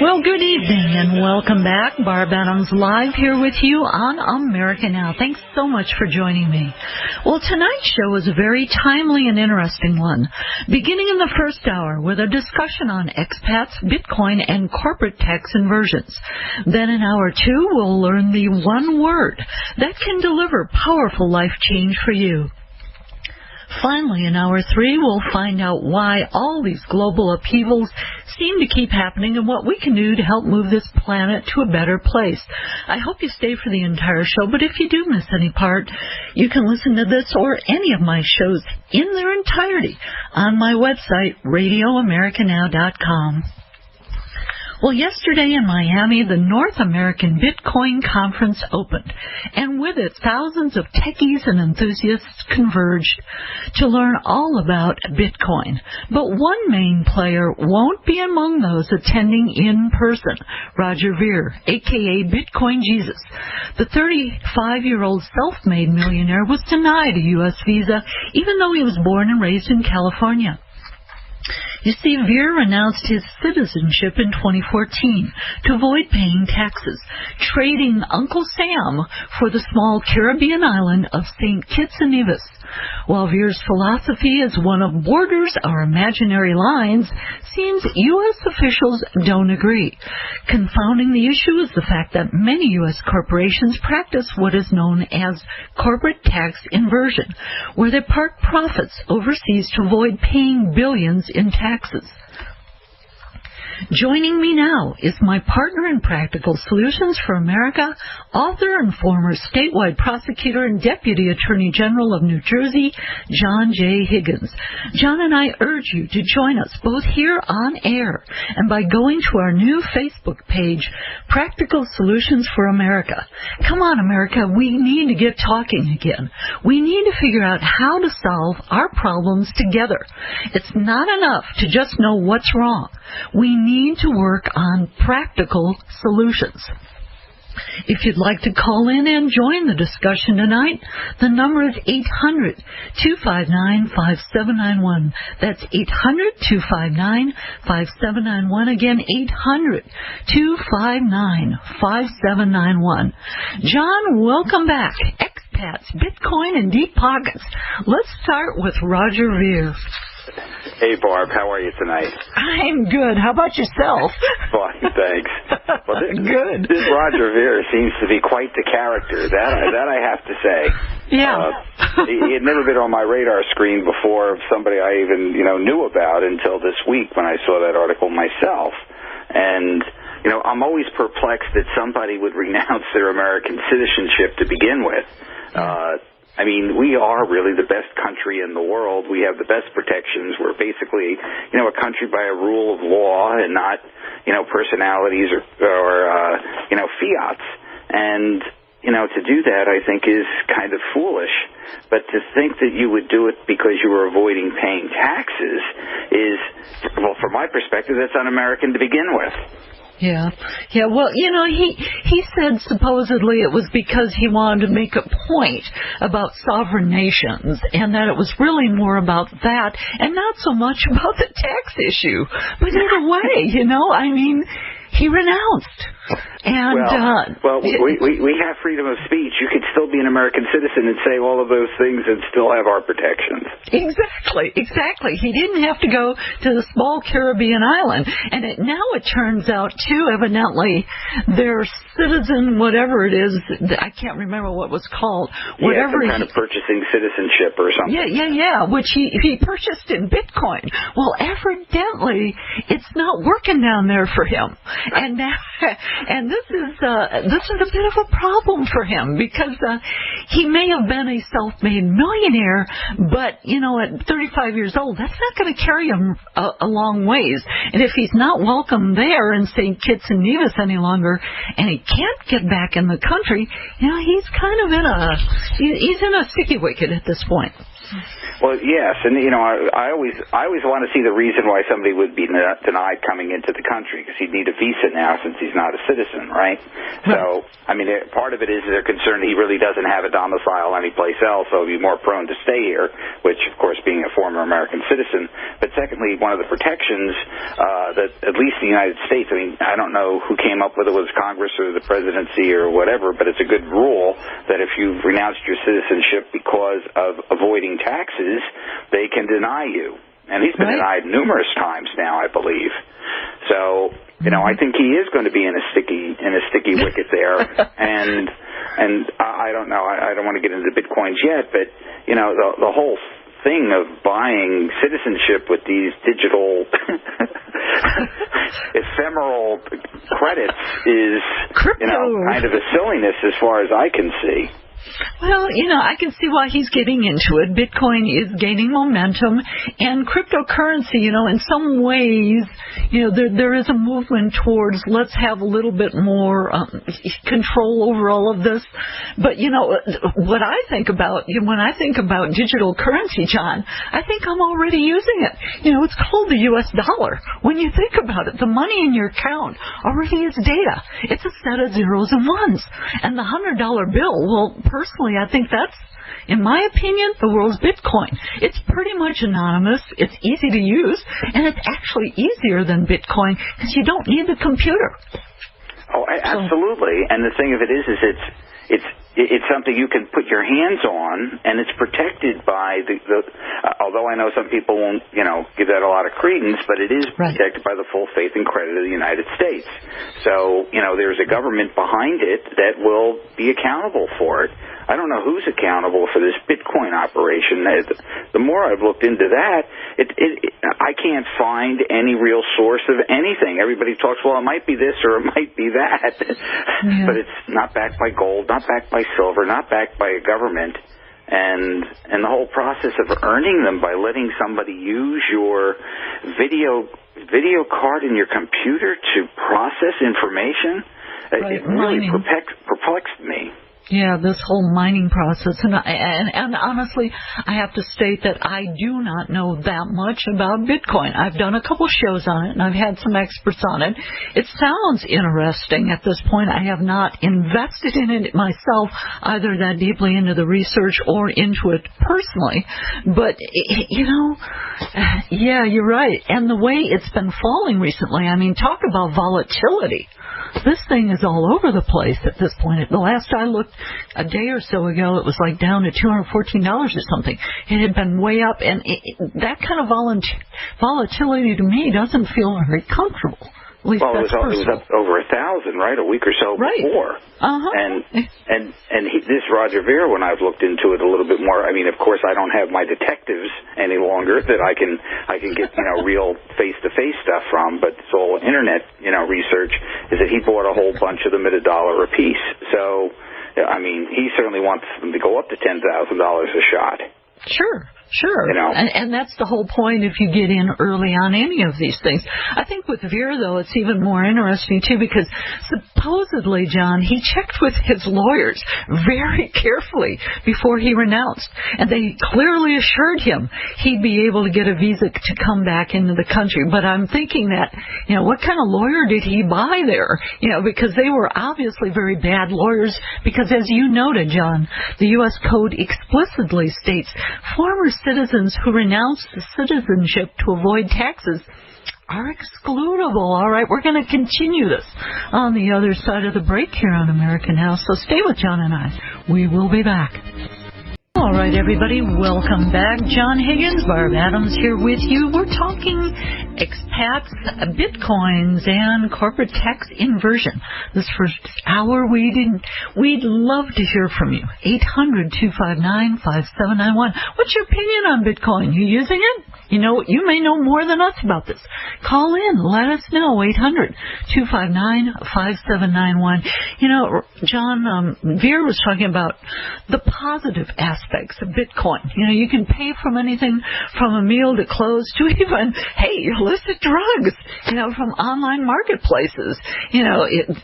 Well, good evening and welcome back. Barb live here with you on America Now. Thanks so much for joining me. Well, tonight's show is a very timely and interesting one, beginning in the first hour with a discussion on expats, Bitcoin, and corporate tax inversions. Then in hour two, we'll learn the one word that can deliver powerful life change for you. Finally, in hour three, we'll find out why all these global upheavals seem to keep happening and what we can do to help move this planet to a better place. I hope you stay for the entire show, but if you do miss any part, you can listen to this or any of my shows in their entirety on my website, RadioAmericaNow.com. Well, yesterday in Miami, the North American Bitcoin Conference opened, and with it, thousands of techies and enthusiasts converged to learn all about Bitcoin. But one main player won't be among those attending in person, Roger Ver, a.k.a. Bitcoin Jesus. The 35-year-old self-made millionaire was denied a U.S. visa, even though he was born and raised in California. You see, Ver renounced his citizenship in 2014 to avoid paying taxes, trading Uncle Sam for the small Caribbean island of St. Kitts and Nevis. While Ver's philosophy is one of borders are imaginary lines, seems U.S. officials don't agree. Confounding the issue is the fact that many U.S. corporations practice what is known as corporate tax inversion, where they park profits overseas to avoid paying billions in taxes. Joining me now is my partner in Practical Solutions for America, author and former statewide prosecutor and Deputy Attorney General of New Jersey, John J. Higgins. John and I urge you to join us both here on air and by going to our new Facebook page, Practical Solutions for America. Come on, America, we need to get talking again. We need to figure out how to solve our problems together. It's not enough to just know what's wrong. We need to work on practical solutions. If you'd like to call in and join the discussion tonight, the number is 800-259-5791. That's 800-259-5791. Again, 800-259-5791. John, welcome back. Expats, Bitcoin, and deep pockets. Let's start with Roger Ver. Hey, Barb, how are you tonight? I'm good. How about yourself? Fine, thanks. Well, Good. This Roger Ver seems to be quite the character. That I have to say. Yeah. He had never been on my radar screen before, somebody I even knew about until this week when I saw that article myself. And I'm always perplexed that somebody would renounce their American citizenship to begin with. I mean, we are really the best country in the world. We have the best protections. We're basically, a country by a rule of law and not, personalities or fiats. And, to do that, I think, is kind of foolish. But to think that you would do it because you were avoiding paying taxes is, well, from my perspective, that's un-American to begin with. Yeah. Well, he said supposedly it was because he wanted to make a point about sovereign nations and that it was really more about that and not so much about the tax issue. But either way, he renounced. And we have freedom of speech. You could still be an American citizen and say all of those things and still have our protections. Exactly. He didn't have to go to the small Caribbean island. And now it turns out, too, evidently, their citizen, whatever it is, I can't remember what was called. Some kind of purchasing citizenship or something. Yeah, which he purchased in Bitcoin. Well, evidently, it's not working down there for him. And this is a bit of a problem for him because he may have been a self-made millionaire, but at 35 years old, that's not going to carry him a long ways. And if he's not welcome there in St. Kitts and Nevis any longer, and he can't get back in the country, he's kind of in a sticky wicket at this point. Well, yes, and I always want to see the reason why somebody would be denied coming into the country, because he'd need a visa now since he's not a citizen, right? So, I mean, part of it is they're concerned he really doesn't have a domicile anyplace else, so he'd be more prone to stay here, which, of course, being a former American citizen. But secondly, one of the protections that at least the United States, I mean, I don't know who came up with it, was Congress or the presidency or whatever, but it's a good rule that if you've renounced your citizenship because of avoiding taxes, they can deny you. And he's been denied numerous times now, I believe. So, I think he is going to be in a sticky wicket there. and I don't know, I don't want to get into Bitcoins yet, but, the whole thing of buying citizenship with these digital ephemeral credits is, kind of a silliness as far as I can see. Well, I can see why he's getting into it. Bitcoin is gaining momentum, and cryptocurrency, in some ways, there is a movement towards let's have a little bit more control over all of this. But, what I think about, when I think about digital currency, John, I think I'm already using it. It's called the U.S. dollar. When you think about it, the money in your account already is data. It's a set of zeros and ones. And the $100 bill, well, personally, I think that's, in my opinion, the world's Bitcoin. It's pretty much anonymous, it's easy to use, and it's actually easier than Bitcoin because you don't need the computer. Oh, absolutely. And the thing of it is it's something you can put your hands on, and it's protected by the although I know some people won't, give that a lot of credence, but it is protected by the full faith and credit of the United States. So, there's a government behind it that will be accountable for it. I don't know who's accountable for this Bitcoin operation. The more I've looked into that, I can't find any real source of anything. Everybody talks, well, it might be this or it might be that, but it's not backed by gold, not backed by silver, not backed by a government. And the whole process of earning them by letting somebody use your video card in your computer to process information, it really perplexed me. Yeah, this whole mining process, and honestly, I have to state that I do not know that much about Bitcoin. I've done a couple shows on it, and I've had some experts on it. It sounds interesting at this point. I have not invested in it myself, either that deeply into the research or into it personally. But, yeah, you're right. And the way it's been falling recently, I mean, talk about volatility. This thing is all over the place at this point. The last I looked a day or so ago, it was like down to $214 or something. It had been way up, and that kind of volatility to me doesn't feel very comfortable. At least it was up over 1,000, right, a week or so before. And this Roger Ver, when I've looked into it a little bit more, I mean, of course, I don't have my detectives any longer that I can get real face-to-face stuff from, but it's all internet research. Is that he bought a whole bunch of them at $1 a piece. So, I mean, he certainly wants them to go up to $10,000 a shot. Sure. And that's the whole point if you get in early on any of these things. I think with Vera, though, it's even more interesting, too, because supposedly, John, he checked with his lawyers very carefully before he renounced, and they clearly assured him he'd be able to get a visa to come back into the country. But I'm thinking that, what kind of lawyer did he buy there? Because they were obviously very bad lawyers, because as you noted, John, the U.S. Code explicitly states former citizens who renounce citizenship to avoid taxes are excludable. All right, we're going to continue this on the other side of the break here on America Now, so stay with John and I. We will be back. All right, everybody, welcome back. John Higgins, Barb Adams here with you. We're talking expats, Bitcoins, and corporate tax inversion. This first hour, we'd love to hear from you. 800-259-5791. What's your opinion on Bitcoin? You using it? You may know more than us about this. Call in. Let us know. 800-259-5791. John, Vera was talking about the positive aspects of Bitcoin. You can pay from anything from a meal to clothes to even, hey, illicit drugs, from online marketplaces,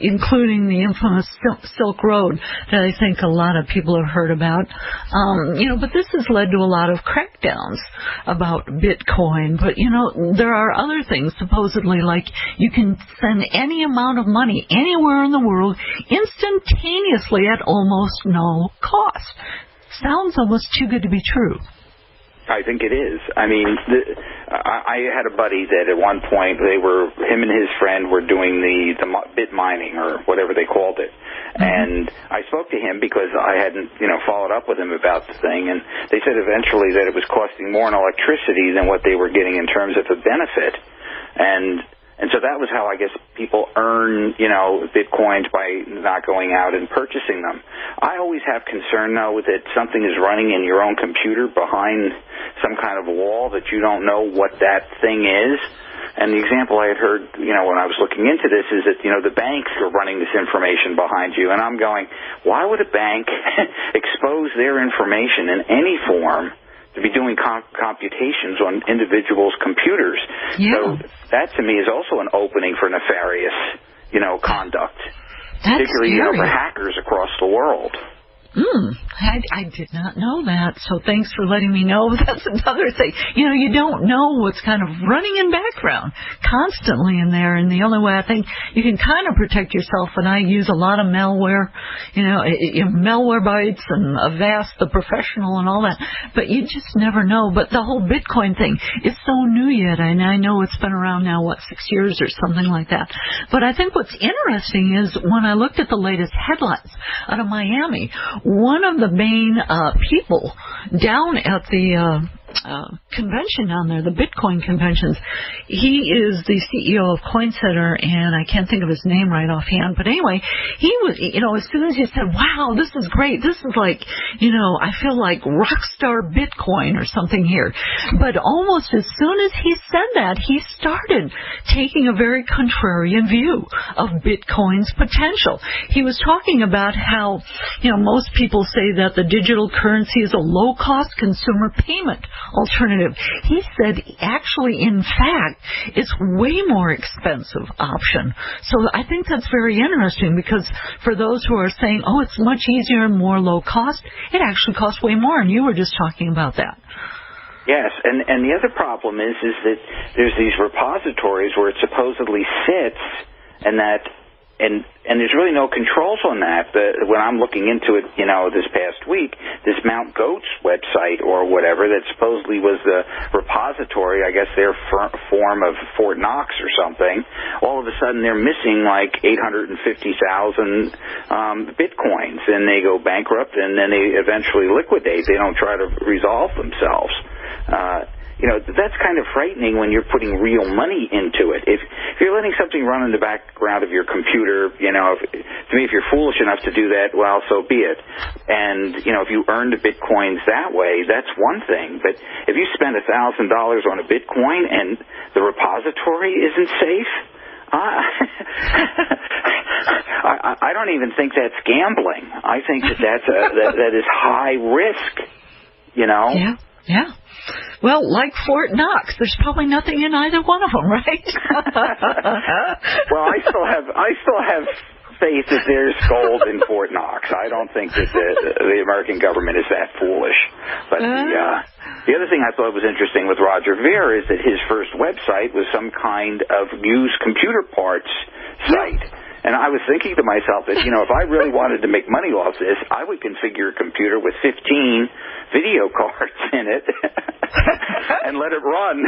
including the infamous Silk Road that I think a lot of people have heard about. But this has led to a lot of crackdowns about Bitcoin. But, there are other things, supposedly, like you can send any amount of money anywhere in the world instantaneously at almost no cost. Sounds almost too good to be true. I think it is. I mean, I had a buddy that at one point him and his friend were doing the bit mining or whatever they called it. Mm-hmm. And I spoke to him because I hadn't, followed up with him about the thing. And they said eventually that it was costing more in electricity than what they were getting in terms of a benefit. And so that was how I guess people earn, Bitcoins by not going out and purchasing them. I always have concern, though, that something is running in your own computer behind some kind of wall that you don't know what that thing is. And the example I had heard, when I was looking into this is that, the banks are running this information behind you. And I'm going, why would a bank expose their information in any form to be doing computations on individuals' computers? Yeah. So that, to me, is also an opening for nefarious, conduct, particularly, for hackers across the world. I did not know that, so thanks for letting me know. That's another thing. You don't know what's kind of running in background constantly in there, and the only way I think you can kind of protect yourself, and I use a lot of malware, Malwarebytes and Avast, the professional and all that, but you just never know. But the whole Bitcoin thing is so new yet, and I know it's been around now, 6 years or something like that. But I think what's interesting is when I looked at the latest headlines out of Miami, one of the main people down at the convention down there, the Bitcoin conventions, he is the CEO of CoinCenter, and I can't think of his name right offhand, but anyway, he was, as soon as he said, wow, this is great, this is like, I feel like rockstar Bitcoin or something here, but almost as soon as he said that, he started taking a very contrarian view of Bitcoin's potential. He was talking about how, most people say that the digital currency is a low-cost consumer payment alternative. He said, actually, in fact, it's way more expensive option. So I think that's very interesting, because for those who are saying, oh, it's much easier and more low cost, it actually costs way more, and you were just talking about that. Yes, and the other problem is that there's these repositories where it supposedly sits, and there's really no controls on that. But when I'm looking into it, this past week, this Mt. Goats website or whatever that supposedly was the repository, I guess their form of Fort Knox or something, all of a sudden they're missing like 850,000 Bitcoins, and they go bankrupt, and then they eventually liquidate. They don't try to resolve themselves. That's kind of frightening when you're putting real money into it. If you're letting something run in the background of your computer, to me, if you're foolish enough to do that, well, so be it. And, if you earn the Bitcoins that way, that's one thing. But if you spend $1,000 on a Bitcoin and the repository isn't safe, I don't even think that's gambling. I think that is high risk, Yeah. Well, like Fort Knox, there's probably nothing in either one of them, right? Well, I still have faith that there's gold in Fort Knox. I don't think that the American government is that foolish. But the other thing I thought was interesting with Roger Ver is that his first website was some kind of used computer parts site. And I was thinking to myself that, if I really wanted to make money off this, I would configure a computer with 15 video cards in it and let it run,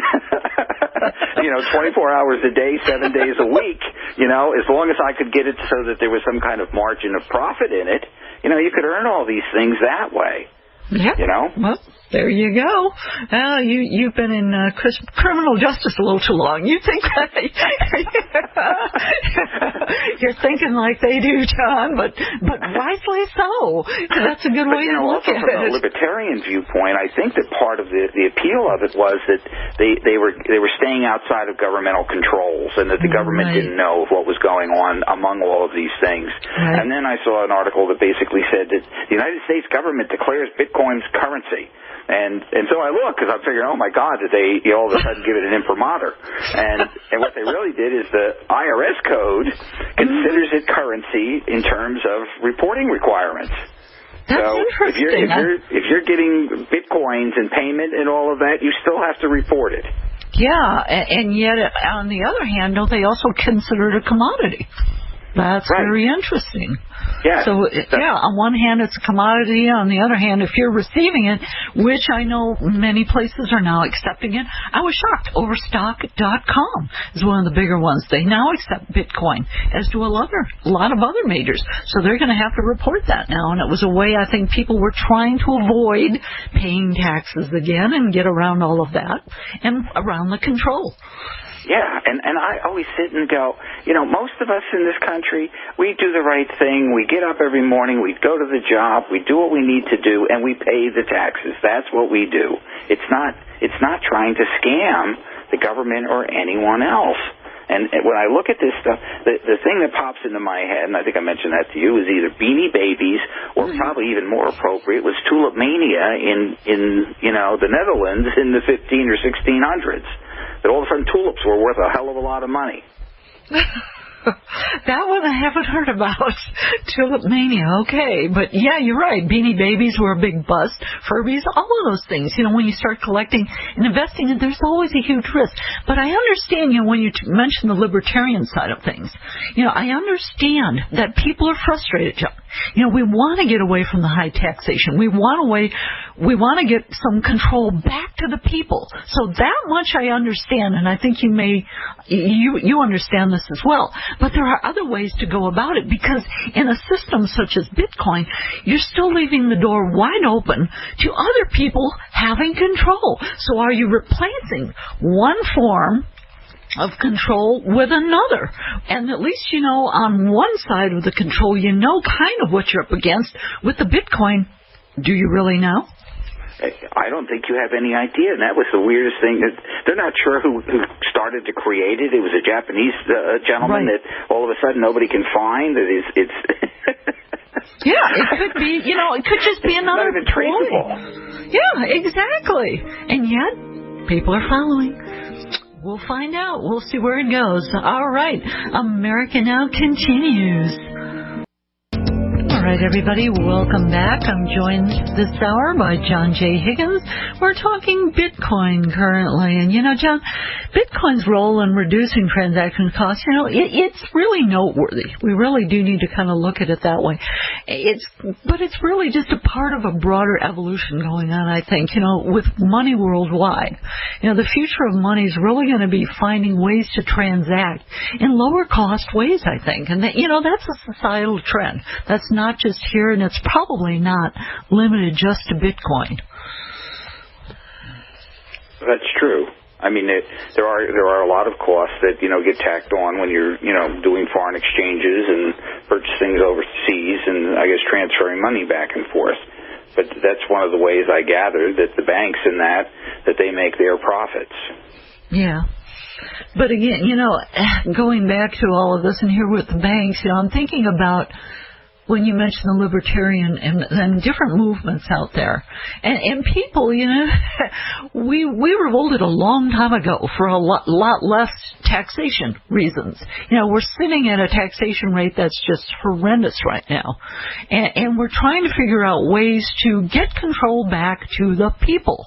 24 hours a day, 7 days a week, as long as I could get it so that there was some kind of margin of profit in it, you could earn all these things that way. Yep. Well, there you go. You've been in criminal justice a little too long. You think that You're thinking like they do, John, but wisely so. That's a good way to look at it. From a libertarian viewpoint, I think that part of the appeal of it was that they were staying outside of governmental controls, and that the government didn't know what was going on among all of these things. Right. And then I saw an article that basically said that the United States government declares Bitcoin's currency. And so I looked, because I'm figuring, oh my God, did they all of a sudden give it an imprimatur? And what they really did is the IRS code considers it currency in terms of reporting requirements. That's so interesting. If you're getting Bitcoins and payment and all of that, you still have to report it. Yeah, and yet on the other hand, don't they also consider it a commodity? That's very interesting. Yeah. So, on one hand, it's a commodity. On the other hand, if you're receiving it, which I know many places are now accepting it. I was shocked. Overstock.com is one of the bigger ones. They now accept Bitcoin, as do a lot of other majors. So they're going to have to report that now. And it was a way I think people were trying to avoid paying taxes again and get around all of that and around the control. Yeah, and I always sit and go, most of us in this country, we do the right thing. We get up every morning, we go to the job, we do what we need to do, and we pay the taxes. That's what we do. It's not trying to scam the government or anyone else. And when I look at this stuff, the thing that pops into my head, and I think I mentioned that to you, is either Beanie Babies or probably even more appropriate was Tulip Mania in the Netherlands in the 15 or 1600s. That all of a sudden tulips were worth a hell of a lot of money. That one I haven't heard about. Tulip Mania, okay. But yeah, you're right. Beanie Babies were a big bust. Furbies, all of those things. When you start collecting and investing, there's always a huge risk. But I understand, when you mention the libertarian side of things, I understand that people are frustrated, John. We want to get away from the high taxation. We want to get some control back to the people. So that much I understand, and I think you understand this as well. But there are other ways to go about it, because in a system such as Bitcoin, you're still leaving the door wide open to other people having control. So are you replacing one form of control with another? And at least on one side of the control, kind of what you're up against. With the Bitcoin, do you really know? I don't think you have any idea, and that was the weirdest thing. They're not sure who started to create it. It was a Japanese gentleman that all of a sudden nobody can find. It's yeah, it could be. It could just be another not even traceable. Yeah, exactly. And yet people are following. We'll find out. We'll see where it goes. All right, America Now continues. All right, everybody, welcome back. I'm joined this hour by John J. Higgins. We're talking Bitcoin currently. And, John, Bitcoin's role in reducing transaction costs, it's really noteworthy. We really do need to kind of look at it that way. But it's really just a part of a broader evolution going on, I think, with money worldwide. The future of money is really going to be finding ways to transact in lower cost ways, I think. And, that's a societal trend. That's not just here, and it's probably not limited just to Bitcoin. That's true. I mean, there are a lot of costs that get tacked on when you're doing foreign exchanges and purchasing overseas, and I guess transferring money back and forth. But that's one of the ways I gather that the banks in that they make their profits. Yeah. But again, going back to all of this and here with the banks, I'm thinking about when you mentioned the libertarian and different movements out there. And people, we revolted a long time ago for a lot less taxation reasons. We're sitting at a taxation rate that's just horrendous right now. And we're trying to figure out ways to get control back to the people.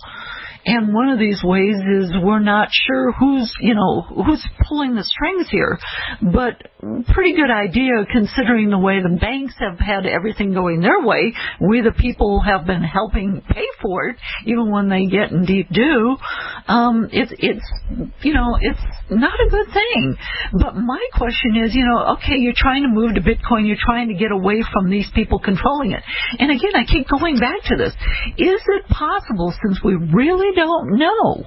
And one of these ways is we're not sure who's pulling the strings here, but pretty good idea considering the way the banks have had everything going their way. We, the people, have been helping pay for it, even when they get in deep due. it's not a good thing. But my question is, okay, you're trying to move to Bitcoin, you're trying to get away from these people controlling it. And again, I keep going back to this. Is it possible, since we really don't know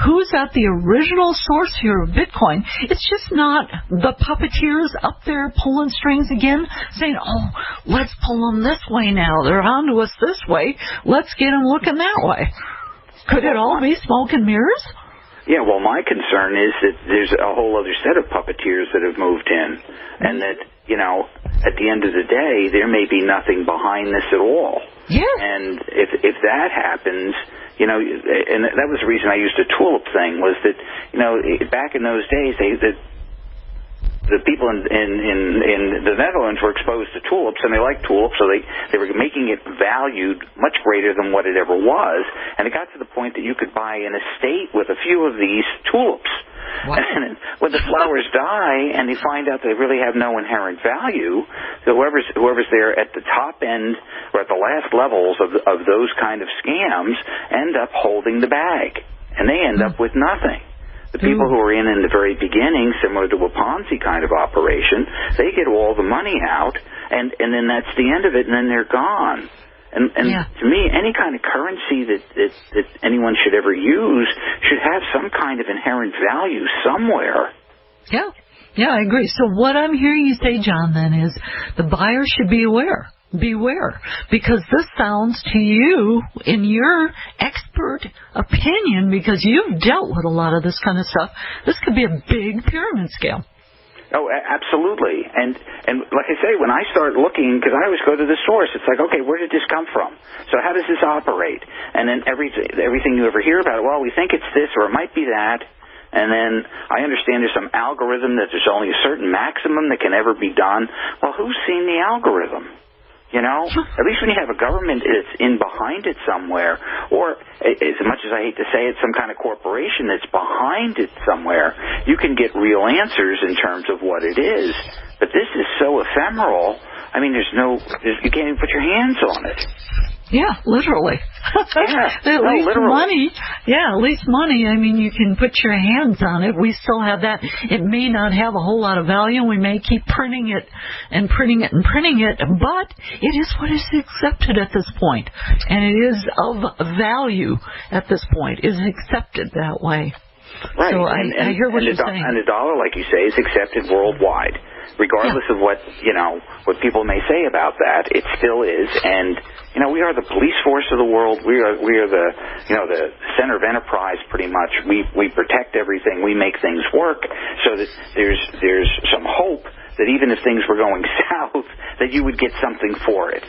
who's at the original source here of Bitcoin, it's just not the puppeteers up there pulling strings again, saying, oh, let's pull them this way now. They're onto us this way. Let's get them looking that way. Could it all be smoke and mirrors? Yeah, well, my concern is that there's a whole other set of puppeteers that have moved in, and that, at the end of the day, there may be nothing behind this at all. Yeah. And if that happens, and that was the reason I used the tulip thing, was that, back in those days, the people in the Netherlands were exposed to tulips, and they liked tulips, so they were making it valued much greater than what it ever was, and it got to the point that you could buy an estate with a few of these tulips. Wow. And when the flowers die and they find out they really have no inherent value, so whoever's there at the top end or at the last levels of those kind of scams end up holding the bag, and they end up with nothing. The people who are in the very beginning, similar to a Ponzi kind of operation, they get all the money out, and then that's the end of it, and then they're gone. And to me, any kind of currency that anyone should ever use should have some kind of inherent value somewhere. Yeah, I agree. So what I'm hearing you say, John, then, is the buyer should be aware. Beware, because this sounds to you, in your expert opinion, because you've dealt with a lot of this kind of stuff, this could be a big pyramid scale. Oh, absolutely. And like I say, when I start looking, because I always go to the source, it's like, okay, where did this come from? So how does this operate? And then everything you ever hear about it, well, we think it's this or it might be that. And then I understand there's some algorithm that there's only a certain maximum that can ever be done. Well, who's seen the algorithm? At least when you have a government that's in behind it somewhere, or as much as I hate to say it, some kind of corporation that's behind it somewhere, you can get real answers in terms of what it is. But this is so ephemeral. I mean, you can't even put your hands on it. Yeah, literally. Yeah, at least literally. money. Yeah, at least money. I mean, you can put your hands on it. We still have that. It may not have a whole lot of value. We may keep printing it and printing it and printing it, but it is what is accepted at this point. And it is of value at this point. It is accepted that way. Right. So I hear what you're saying. And the dollar, like you say, is accepted worldwide. Regardless of what people may say about that, it still is. And we are the police force of the world. We are the the center of enterprise, pretty much. We protect everything. We make things work. So that there's some hope that even if things were going south, that you would get something for it.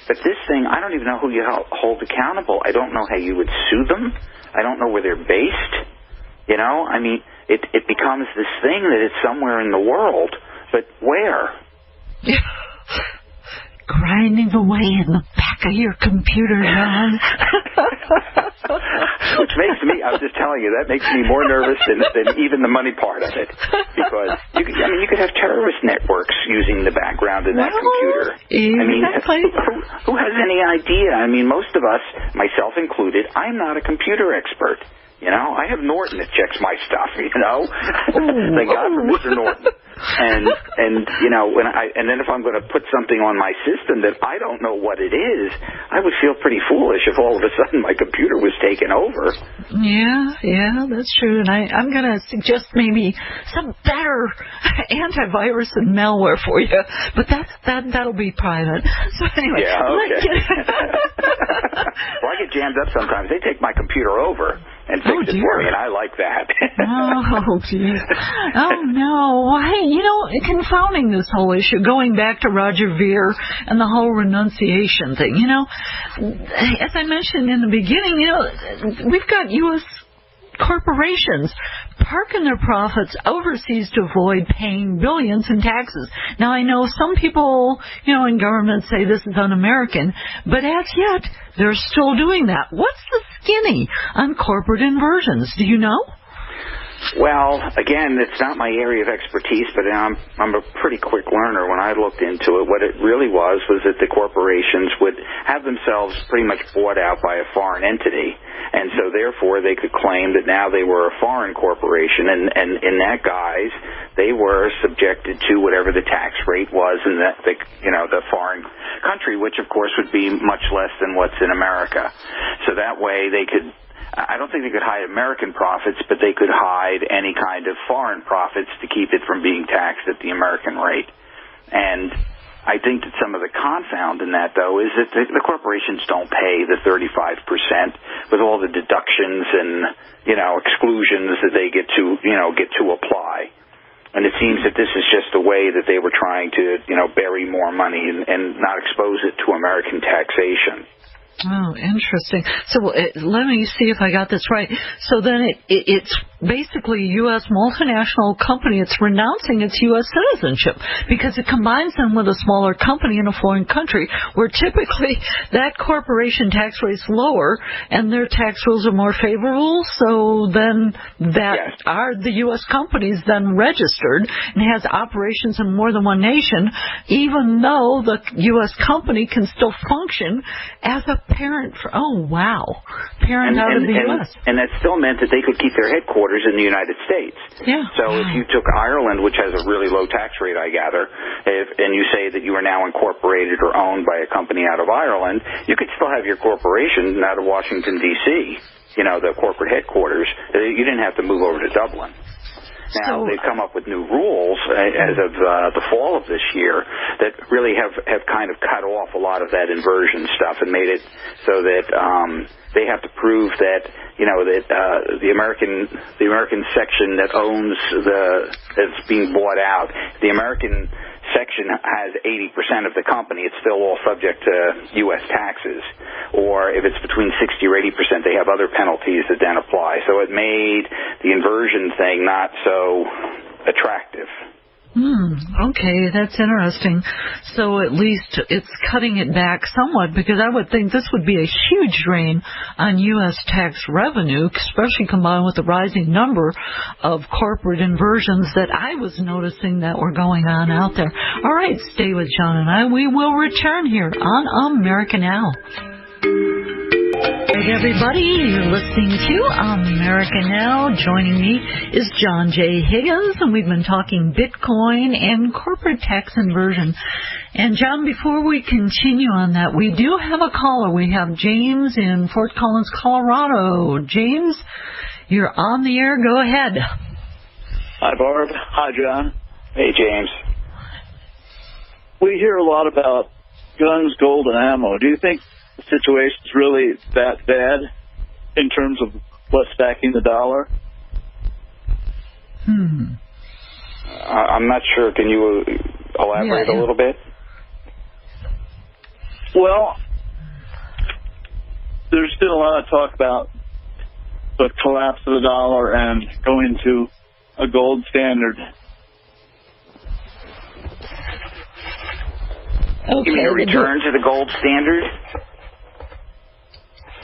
But this thing, I don't even know who you hold accountable. I don't know how you would sue them. I don't know where they're based. I mean, it becomes this thing that it's somewhere in the world. But where? Grinding away in the back of your computer, John. Which makes me, I was just telling you, that makes me more nervous than even the money part of it. Because, you could have terrorist networks using the background in that computer. Exactly. Who has any idea? I mean, most of us, myself included, I'm not a computer expert. I have Norton that checks my stuff, Thank God for Mr. Norton. And then if I'm going to put something on my system that I don't know what it is, I would feel pretty foolish if all of a sudden my computer was taken over. Yeah, that's true. And I'm going to suggest maybe some better antivirus and malware for you, but that'll be private. So anyway. Yeah, okay. Well, I get jammed up sometimes. They take my computer over and fix it for me, and I like that. Oh, geez. Oh, no. Why? Confounding this whole issue, going back to Roger Ver and the whole renunciation thing, as I mentioned in the beginning, we've got U.S. corporations parking their profits overseas to avoid paying billions in taxes. Now, I know some people, in government say this is un-American, but as yet, they're still doing that. What's the skinny on corporate inversions? Do you know? Well, again, it's not my area of expertise, but I'm a pretty quick learner. When I looked into it, what it really was that the corporations would have themselves pretty much bought out by a foreign entity, and so therefore they could claim that now they were a foreign corporation, and in that guise, they were subjected to whatever the tax rate was in the foreign country, which of course would be much less than what's in America. So that way they could. I don't think they could hide American profits, but they could hide any kind of foreign profits to keep it from being taxed at the American rate. And I think that some of the confound in that, though, is that the corporations don't pay the 35% with all the deductions and, exclusions that they get to apply. And it seems that this is just a way that they were trying to, bury more money and not expose it to American taxation. Oh, interesting. So let me see if I got this right. So then it's basically a U.S. multinational company. It's renouncing its U.S. citizenship because it combines them with a smaller company in a foreign country where typically that corporation tax rate's lower and their tax rules are more favorable. So then are the U.S. companies then registered and has operations in more than one nation, even though the U.S. company can still function as a parent parent out of the U.S. And that still meant that they could keep their headquarters in the United States. Yeah. So if you took Ireland, which has a really low tax rate, I gather, and you say that you are now incorporated or owned by a company out of Ireland, you could still have your corporation out of Washington, D.C., the corporate headquarters. You didn't have to move over to Dublin. Now, they've come up with new rules as of the fall of this year that really have kind of cut off a lot of that inversion stuff and made it so that they have to prove that, that the American section that owns that's being bought out, the American section has 80% of the company, it's still all subject to U.S. taxes. Or if it's between 60 or 80%, they have other penalties that then apply. So it made the inversion thing not so attractive. Okay, that's interesting. So at least it's cutting it back somewhat, because I would think this would be a huge drain on U.S. tax revenue, especially combined with the rising number of corporate inversions that I was noticing that were going on out there. All right, stay with John and I. We will return here on America Now. Hey everybody, you're listening to America Now. Joining me is John J. Higgins, and we've been talking Bitcoin and corporate tax inversion. And John, before we continue on that, we do have a caller. We have James in Fort Collins, Colorado. James, you're on the air. Go ahead. Hi, Barb. Hi, John. Hey, James. We hear a lot about guns, gold, and ammo. Do you think the situation's really that bad in terms of what's backing the dollar? I'm not sure. Can you elaborate a little bit? Well, there's still a lot of talk about the collapse of the dollar and going to a gold standard. Okay. You mean a return to the gold standard?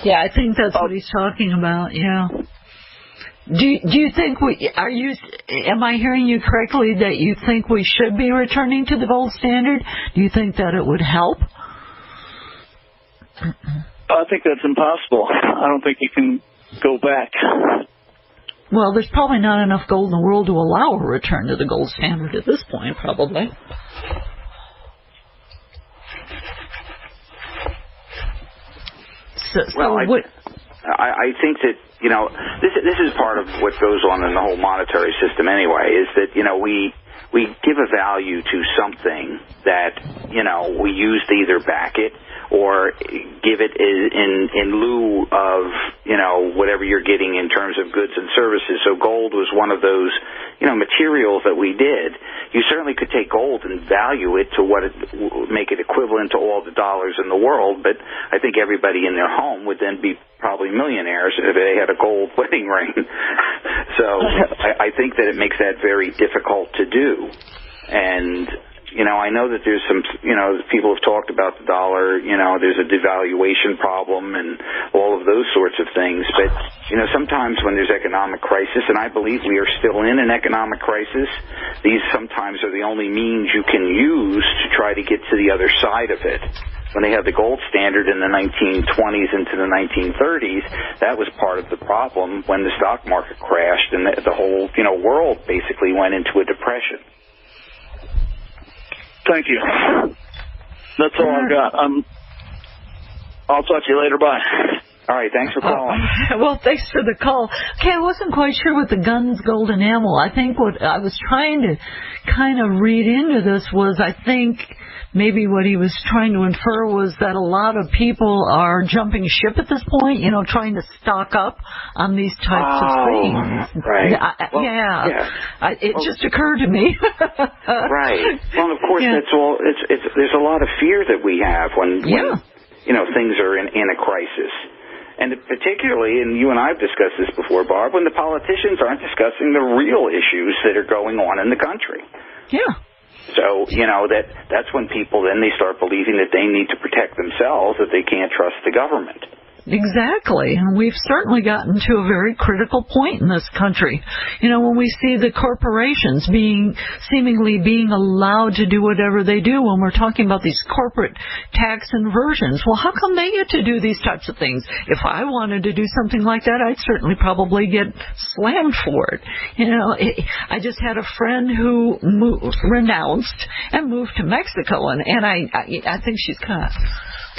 Yeah, I think that's what he's talking about, yeah. Do you think am I hearing you correctly that you think we should be returning to the gold standard? Do you think that it would help? I think that's impossible. I don't think you can go back. Well, there's probably not enough gold in the world to allow a return to the gold standard at this point, probably. I think that, this is part of what goes on in the whole monetary system anyway, is that, we give a value to something that, we use to either back it or give it in lieu of, whatever you're getting in terms of goods and services. So gold was one of those, materials that we did. You certainly could take gold and value it to make it equivalent to all the dollars in the world, but I think everybody in their home would then be probably millionaires if they had a gold wedding ring. So I think that it makes that very difficult to do. And I know that there's some, people have talked about the dollar, there's a devaluation problem and all of those sorts of things. But, sometimes when there's economic crisis, and I believe we are still in an economic crisis, these sometimes are the only means you can use to try to get to the other side of it. When they had the gold standard in the 1920s into the 1930s, that was part of the problem when the stock market crashed and the whole, world basically went into a depression. Thank you. That's all I've got. I'll talk to you later. Bye. All right, thanks for calling. Well, thanks for the call. Okay, I wasn't quite sure what the guns, gold, and ammo. I think what I was trying to kind of read into this was, I think maybe what he was trying to infer was that a lot of people are jumping ship at this point, trying to stock up on these types of things. Right. It just occurred to me. Right. Well, of course, that's all. There's a lot of fear that we have when things are in a crisis. And particularly, and you and I have discussed this before, Barb, when the politicians aren't discussing the real issues that are going on in the country. Yeah. So, that's when people then they start believing that they need to protect themselves, that they can't trust the government. Exactly. And we've certainly gotten to a very critical point in this country. When we see the corporations seemingly being allowed to do whatever they do, when we're talking about these corporate tax inversions, well, how come they get to do these types of things? If I wanted to do something like that, I'd certainly probably get slammed for it. I just had a friend who renounced and moved to Mexico, and I think she's kind of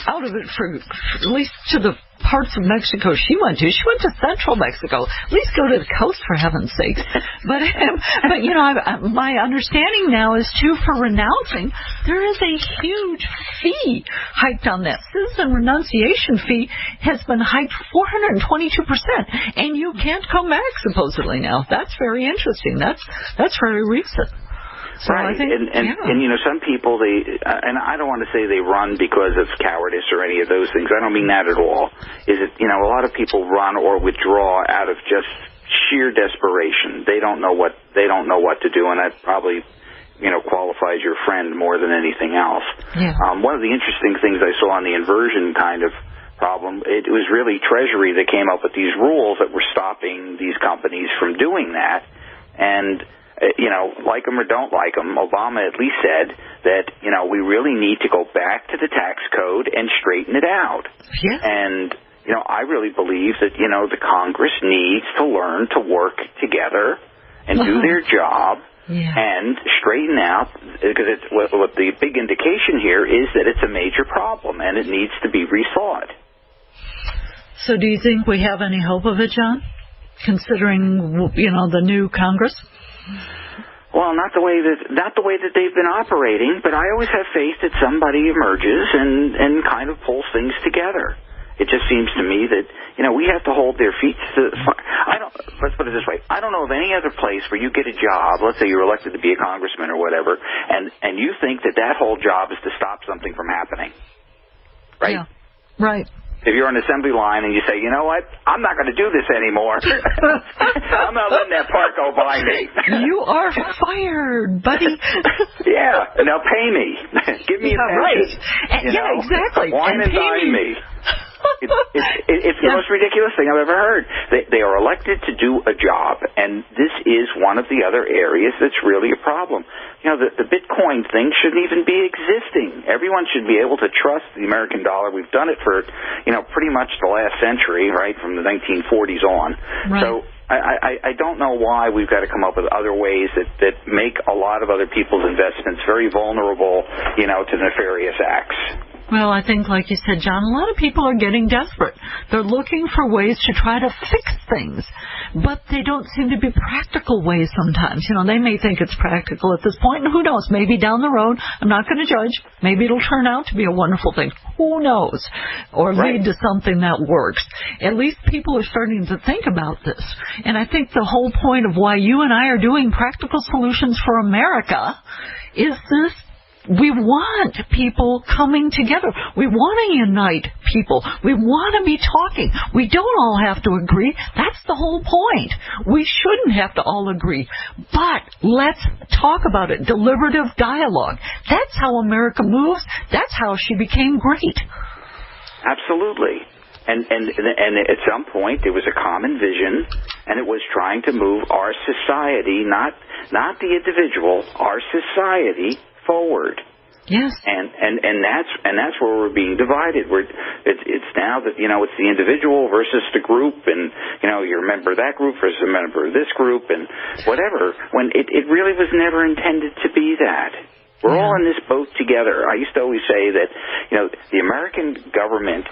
out of it for at least to the parts of Mexico she went to. She went to central Mexico. At least go to the coast, for heaven's sakes. But my understanding now is, too, for renouncing, there is a huge fee hiked on that. Citizen renunciation fee has been hiked 422%, and you can't come back, supposedly, now. That's very interesting. That's very recent. So right, I think, some people, and I don't want to say they run because of cowardice or any of those things. I don't mean that at all. A lot of people run or withdraw out of just sheer desperation. They don't know what to do, and that probably, qualifies your friend more than anything else. Yeah. One of the interesting things I saw on the inversion kind of problem, it was really Treasury that came up with these rules that were stopping these companies from doing that, and like them or don't like them, Obama at least said that, we really need to go back to the tax code and straighten it out. Yeah. And, I really believe that, the Congress needs to learn to work together and do their job and straighten out, because what the big indication here is that it's a major problem and it needs to be rethought. So do you think we have any hope of it, John, considering, the new Congress? Well, not the way that they've been operating, but I always have faith that somebody emerges and kind of pulls things together. It just seems to me that, we have to hold their feet to the fire. Let's put it this way. I don't know of any other place where you get a job, let's say you're elected to be a congressman or whatever, and you think that whole job is to stop something from happening. Right? Yeah. Right. If you're on the assembly line and you say, you know what, I'm not going to do this anymore. I'm not letting that part go by me. You are fired, buddy. Yeah, now pay me. Give me a pension. Right. Exactly. Wine and dine me. It's the most ridiculous thing I've ever heard. They are elected to do a job, and this is one of the other areas that's really a problem. The Bitcoin thing shouldn't even be existing. Everyone should be able to trust the American dollar. We've done it for, pretty much the last century, right, from the 1940s on. Right. So I don't know why we've got to come up with other ways that make a lot of other people's investments very vulnerable, to nefarious acts. Well, I think, like you said, John, a lot of people are getting desperate. They're looking for ways to try to fix things, but they don't seem to be practical ways sometimes. They may think it's practical at this point, and who knows, maybe down the road, I'm not going to judge, maybe it'll turn out to be a wonderful thing. Who knows? Or lead to something that works. At least people are starting to think about this. And I think the whole point of why you and I are doing Practical Solutions for America is this. We want people coming together. We want to unite people. We want to be talking. We don't all have to agree. That's the whole point. We shouldn't have to all agree. But let's talk about it. Deliberative dialogue. That's how America moves. That's how she became great. Absolutely. And at some point there was a common vision, and it was trying to move our society, not the individual, our society forward. Yes. And that's where we're being divided. It's now that, it's the individual versus the group, and you're a member of that group versus a member of this group, and whatever. When it really was never intended to be that. We're all in this boat together. I used to always say that, the American government,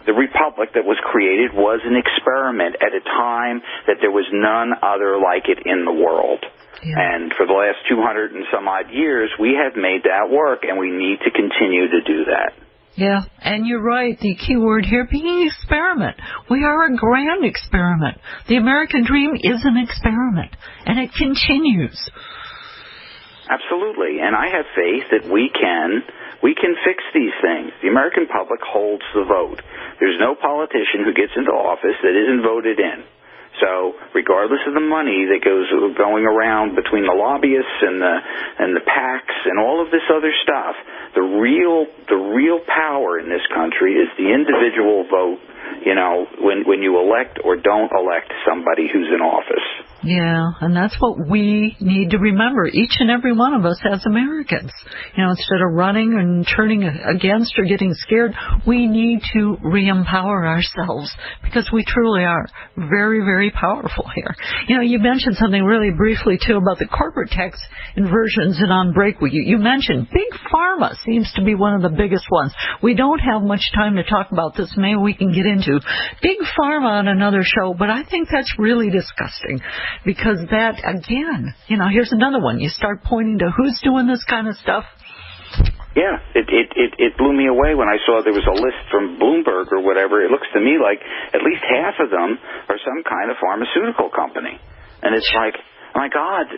the republic that was created, was an experiment at a time that there was none other like it in the world. Yeah. And for the last 200 and some odd years, we have made that work, and we need to continue to do that. Yeah, and you're right. The key word here being experiment. We are a grand experiment. The American dream is an experiment, and it continues. Absolutely, and I have faith that we can fix these things. The American public holds the vote. There's no politician who gets into office that isn't voted in. So, regardless of the money that going around between the lobbyists and the PACs and all of this other stuff, the real power in this country is the individual vote. When you elect or don't elect somebody who's in office. Yeah, and that's what we need to remember, each and every one of us as Americans. Instead of running and turning against or getting scared, we need to re-empower ourselves, because we truly are very, very powerful here. You mentioned something really briefly, too, about the corporate tax inversions and on break. You mentioned Big Pharma seems to be one of the biggest ones. We don't have much time to talk about this. Maybe we can get into Big Pharma on another show, but I think that's really disgusting. Because that, again, here's another one. You start pointing to who's doing this kind of stuff. Yeah, it blew me away when I saw there was a list from Bloomberg or whatever. It looks to me like at least half of them are some kind of pharmaceutical company. And it's like, oh my God,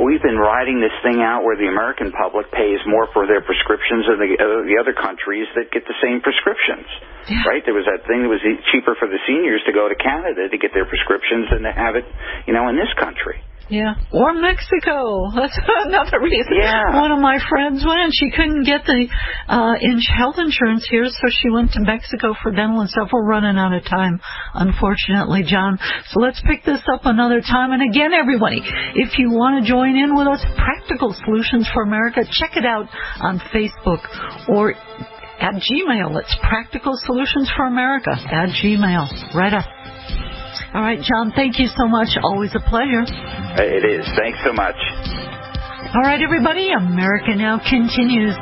we've been riding this thing out where the American public pays more for their prescriptions than the other countries that get the same prescriptions. Yeah. Right? There was that thing that was cheaper for the seniors to go to Canada to get their prescriptions than to have it, in this country. Yeah. Or Mexico. That's another reason. Yeah. One of my friends went. She couldn't get the health insurance here, so she went to Mexico for dental and stuff. We're running out of time, unfortunately, John. So let's pick this up another time. And again, everybody, if you want to join in with us, Practical Solutions for America, check it out on Facebook or at Gmail. It's Practical Solutions for America at Gmail. Right up. All right, John, thank you so much. Always a pleasure. It is. Thanks so much. All right, everybody, America Now continues.